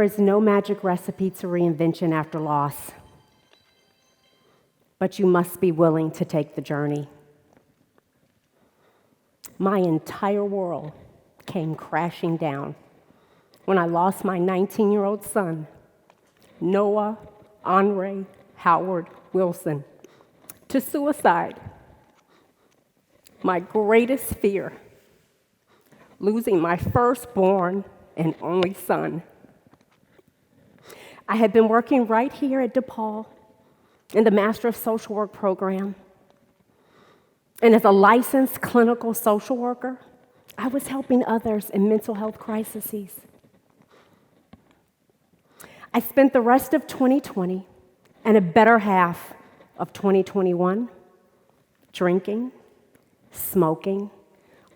is no magic recipe to reinvention after loss, but you must be willing to take the journey. My entire world came crashing down when I lost my 19-year-old son, Noah Andre Howard Wilson, to suicide. My greatest fear, losing my firstborn and only son. I had been working right here at DePaul in the Master of Social Work program. And as a licensed clinical social worker, I was helping others in mental health crises. I spent the rest of 2020 and a better half of 2021 drinking, smoking,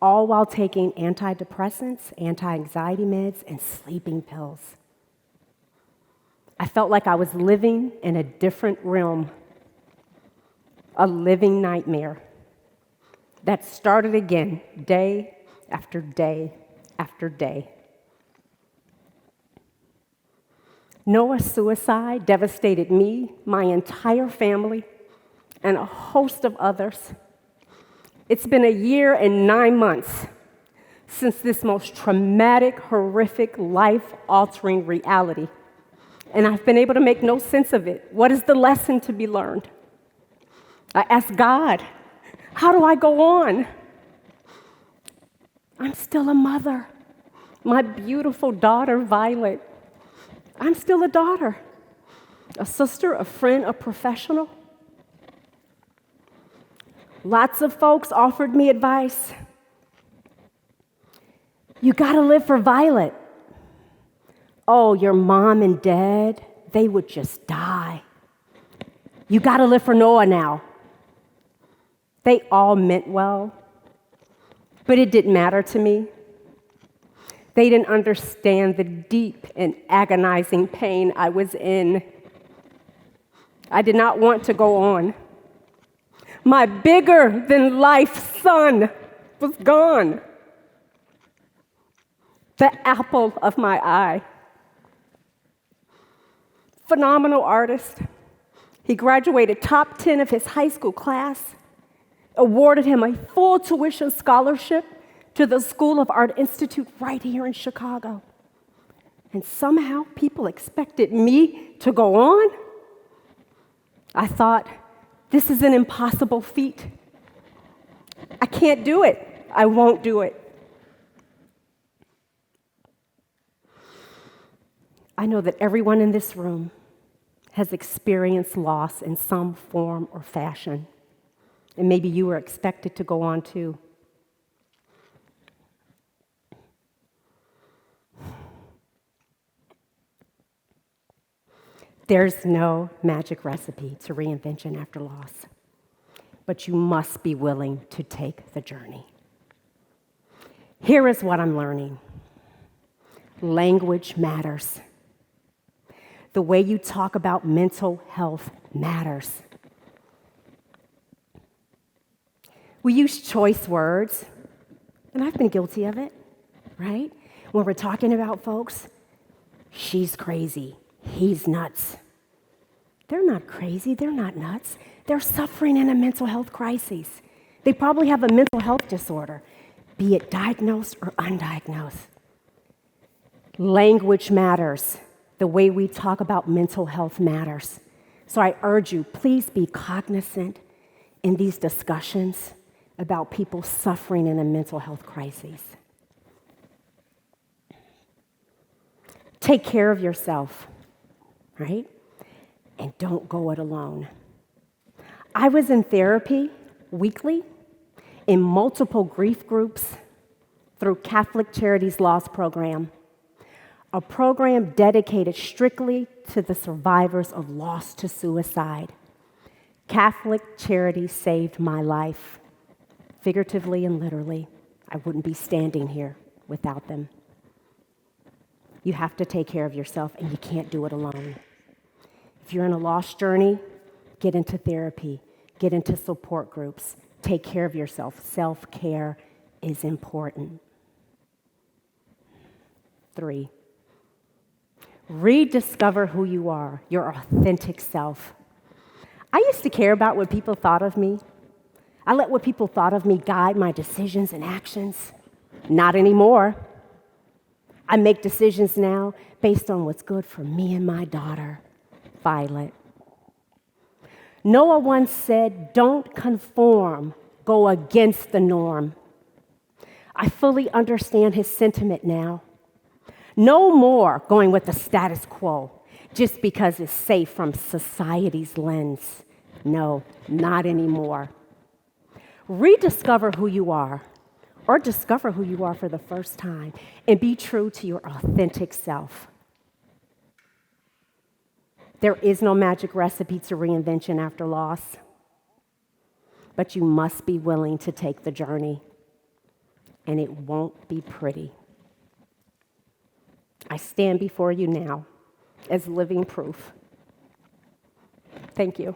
all while taking antidepressants, anti-anxiety meds, and sleeping pills. I felt like I was living in a different realm, a living nightmare that started again day after day after day. Noah's suicide devastated me, my entire family, and a host of others. It's been a year and 9 months since this most traumatic, horrific, life-altering reality, and I've been able to make no sense of it. What is the lesson to be learned? I asked God, how do I go on? I'm still a mother. My beautiful daughter, Violet, I'm still a daughter, a sister, a friend, a professional. Lots of folks offered me advice. You gotta live for Violet. Oh, your mom and dad, they would just die. You gotta live for Noah now. They all meant well, but it didn't matter to me. They didn't understand the deep and agonizing pain I was in. I did not want to go on. My bigger-than-life son was gone. The apple of my eye. Phenomenal artist. He graduated top 10 of his high school class, awarded him a full tuition scholarship to the School of Art Institute right here in Chicago. And somehow people expected me to go on? I thought, this is an impossible feat. I can't do it. I won't do it. I know that everyone in this room has experienced loss in some form or fashion. And maybe you were expected to go on too. There's no magic recipe to reinvention after loss, but you must be willing to take the journey. Here is what I'm learning. Language matters. The way you talk about mental health matters. We use choice words, and I've been guilty of it, right? When we're talking about folks, she's crazy, he's nuts. They're not crazy, they're not nuts. They're suffering in a mental health crisis. They probably have a mental health disorder, be it diagnosed or undiagnosed. Language matters. The way we talk about mental health matters. So I urge you, please be cognizant in these discussions about people suffering in a mental health crisis. Take care of yourself, right? And don't go it alone. I was in therapy weekly in multiple grief groups through Catholic Charities Loss Program, a program dedicated strictly to the survivors of loss to suicide. Catholic Charities saved my life, figuratively and literally. I wouldn't be standing here without them. You have to take care of yourself, and you can't do it alone. If you're in a loss journey, get into therapy, get into support groups, take care of yourself. Self-care is important. 3, Rediscover who you are, your authentic self. I used to care about what people thought of me. I let what people thought of me guide my decisions and actions. Not anymore. I make decisions now based on what's good for me and my daughter, Violet. Noah once said, "Don't conform, go against the norm." I fully understand his sentiment now. No more going with the status quo just because it's safe from society's lens. No, not anymore. Rediscover who you are, or discover who you are for the first time, and be true to your authentic self. There is no magic recipe to reinvention after loss, but you must be willing to take the journey, and it won't be pretty. I stand before you now as living proof. Thank you.